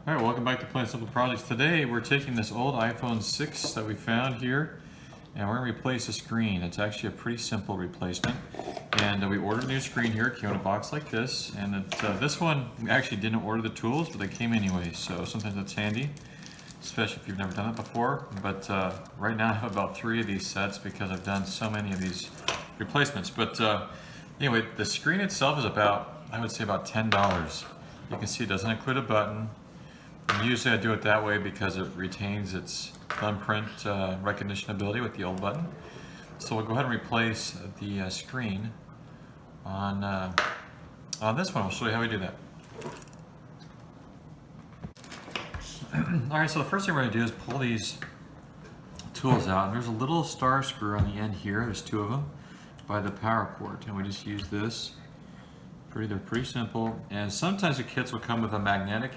All right, welcome back to Plain Simple Projects. Today we're taking this old iPhone 6 that we found here and we're going to replace the screen. It's actually a pretty simple replacement. And we ordered a new screen here. It came in a box like this. And this one, we actually didn't order the tools, but they came anyway. So sometimes that's handy, especially if you've never done it before. But right now I have about 3 of these sets because I've done so many of these replacements. But anyway, the screen itself is about, I would say about $10. You can see it doesn't include a button. And usually I do it that way because it retains its thumbprint recognition ability with the old button. So we'll go ahead and replace the screen on this one. I'll show you how we do that. Alright, so the first thing we're going to do is pull these tools out. And there's a little star screw on the end here. There's 2 of them by the power port. And we just use this. They're pretty simple. And sometimes the kits will come with a magnetic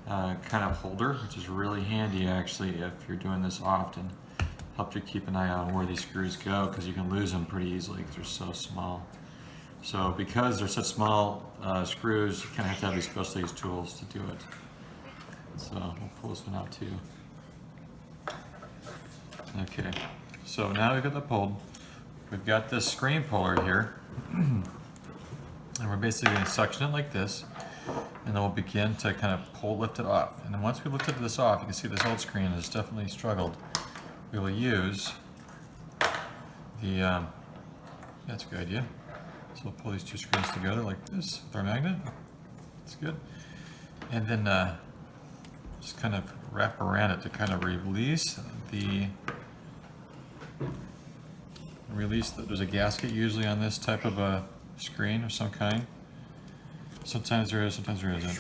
kind of holder, which is really handy actually if you're doing this often. Helps you keep an eye on where these screws go because you can lose them pretty easily because they're so small. So because they're such small screws, you kind of have to have these specialized tools to do it. So we'll pull this one out too. Okay, so now we've got the pulled. We've got this screen puller here. And we're basically going to suction it like this. And then we'll begin to kind of lift it off. And then once we lifted this off, you can see this old screen has definitely struggled. We will use the, that's a good idea. So we'll pull these 2 screens together like this with our magnet. That's good. And then just kind of wrap around it to kind of release there's a gasket usually on this type of a screen of some kind. Sometimes there is, sometimes there isn't.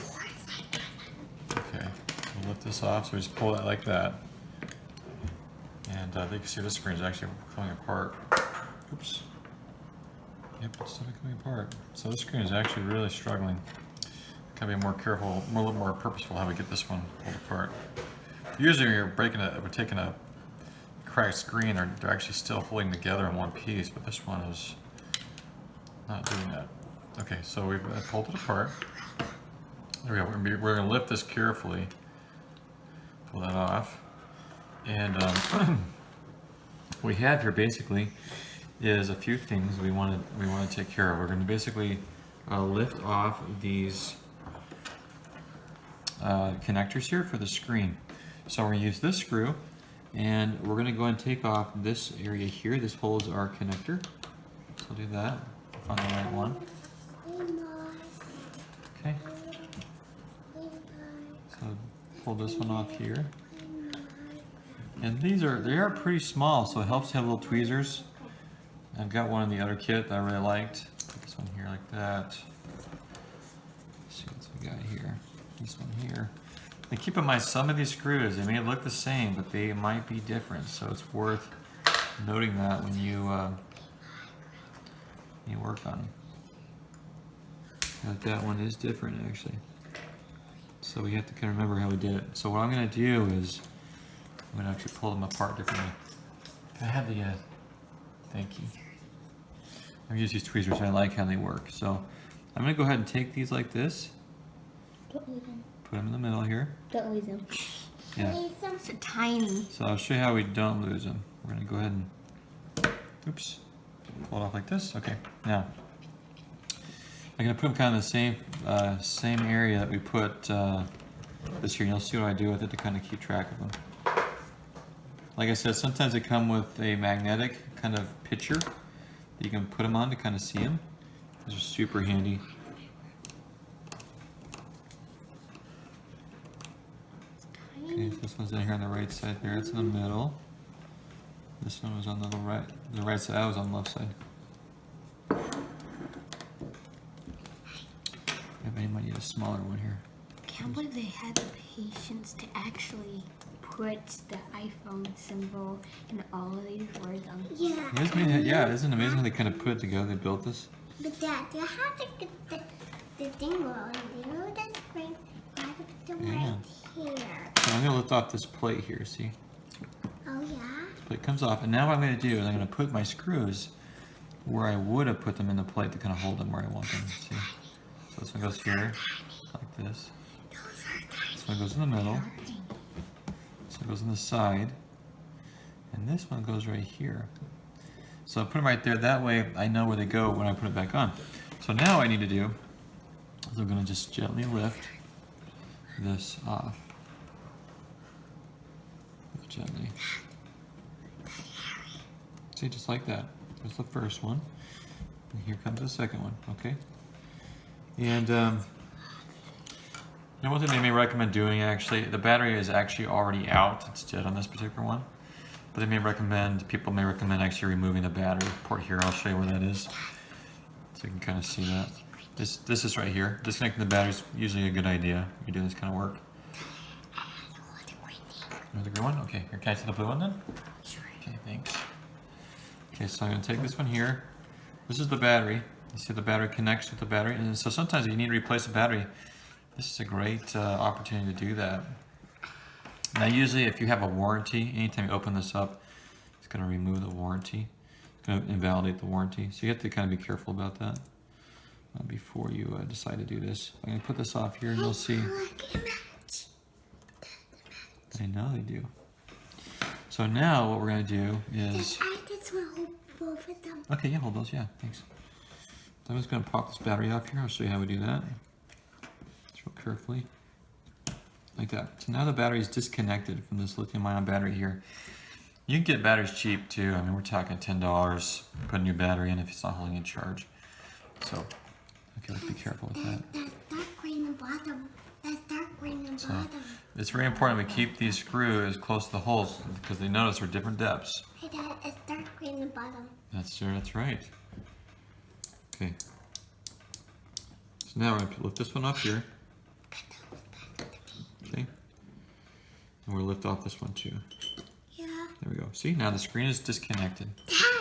Okay, we'll lift this off, so we just pull that like that. And you can see this screen is actually coming apart. Oops. Yep, it's still coming apart. So this screen is actually really struggling. Gotta be more careful, a little more purposeful how we get this one pulled apart. Usually when you're we're taking a cracked screen, they're actually still holding together in one piece, but this one is not doing that. Okay, so we've pulled it apart. There we go. We're going to lift this carefully. Pull that off. And we have here basically is a few things we want to take care of. We're going to basically lift off these connectors here for the screen. So we're going to use this screw, and we're going to go and take off this area here. This holds our connector. So we'll do that. Find the right one. Okay. So pull this one off here. And they are pretty small, so it helps to have little tweezers. I've got one in the other kit that I really liked. Put this one here like that. Let's see what we got here. This one here. And keep in mind, some of these screws, they may look the same, but they might be different. So it's worth noting that when you work on them. That one is different actually. So we have to kind of remember how we did it. So what I'm going to do is I'm going to actually pull them apart differently. I have the, thank you. I've used these tweezers and I like how they work. So I'm going to go ahead and take these like this. Don't lose them. Put them in the middle here. Don't lose them. Yeah. So tiny. So I'll show you how we don't lose them. We're going to go ahead and, oops, pull it off like this. Okay, now. I'm going to put them kind of the same area that we put this here. You'll see what I do with it to kind of keep track of them. Like I said, sometimes they come with a magnetic kind of picture that you can put them on to kind of see them. These are super handy. Okay, so this one's in here on the right side there. It's in the middle. This one was on the right side. That was on the left side. I might need a smaller one here. I can't believe they had the patience to actually put the iPhone symbol and all of these words on the Yeah, isn't it amazing how they kind of put it together? They built this. But Dad, you have to get the thing on. You know the screen? You have to put them right here. So I'm going to lift off this plate here, see? Oh, yeah? This plate comes off, and now what I'm going to do is I'm going to put my screws where I would have put them in the plate to kind of hold them where I want them, see? So this one goes here, like this. Those are tiny. one goes in the middle. This one goes on the side. And this one goes right here. So I put them right there. That way I know where they go when I put it back on. So now what I need to do is I'm going to just gently lift this off. Gently. See, just like that. There's the first one. And here comes the second one, okay? And you know one thing they may recommend doing actually, the battery is actually already out. It's dead on this particular one. But people may recommend actually removing the battery port here. I'll show you where that is. So you can kind of see that. This is right here. Disconnecting the battery is usually a good idea if you do this kind of work. Another green one? Okay, here, can I see the blue one then? Sure. Okay, thanks. Okay, so I'm going to take this one here. This is the battery. You see the battery connects with the battery. And so sometimes if you need to replace a battery, this is a great opportunity to do that. Now usually if you have a warranty, anytime you open this up, it's going to remove the warranty. It's going to invalidate the warranty. So you have to kind of be careful about that before you decide to do this. I'm going to put this off here and you'll see. I know they do. So now what we're going to do is... I just want to hold both of them. Okay, yeah, hold those, yeah, thanks. So I'm just going to pop this battery up here. I'll show you how we do that. Just real carefully. Like that. So now the battery is disconnected from this lithium-ion battery here. You can get batteries cheap too. I mean, we're talking $10. Put a new battery in if it's not holding a charge. So, okay, let's be careful with that. That's dark green in the bottom. That's dark green in the bottom. It's very important we keep these screws close to the holes because they notice they're different depths. Hey, Dad, it's dark green in the bottom. That's right. Okay. So now we're going to lift this one up here. Okay. And we'll lift off this one too. Yeah. There we go. See, now the screen is disconnected. Dad,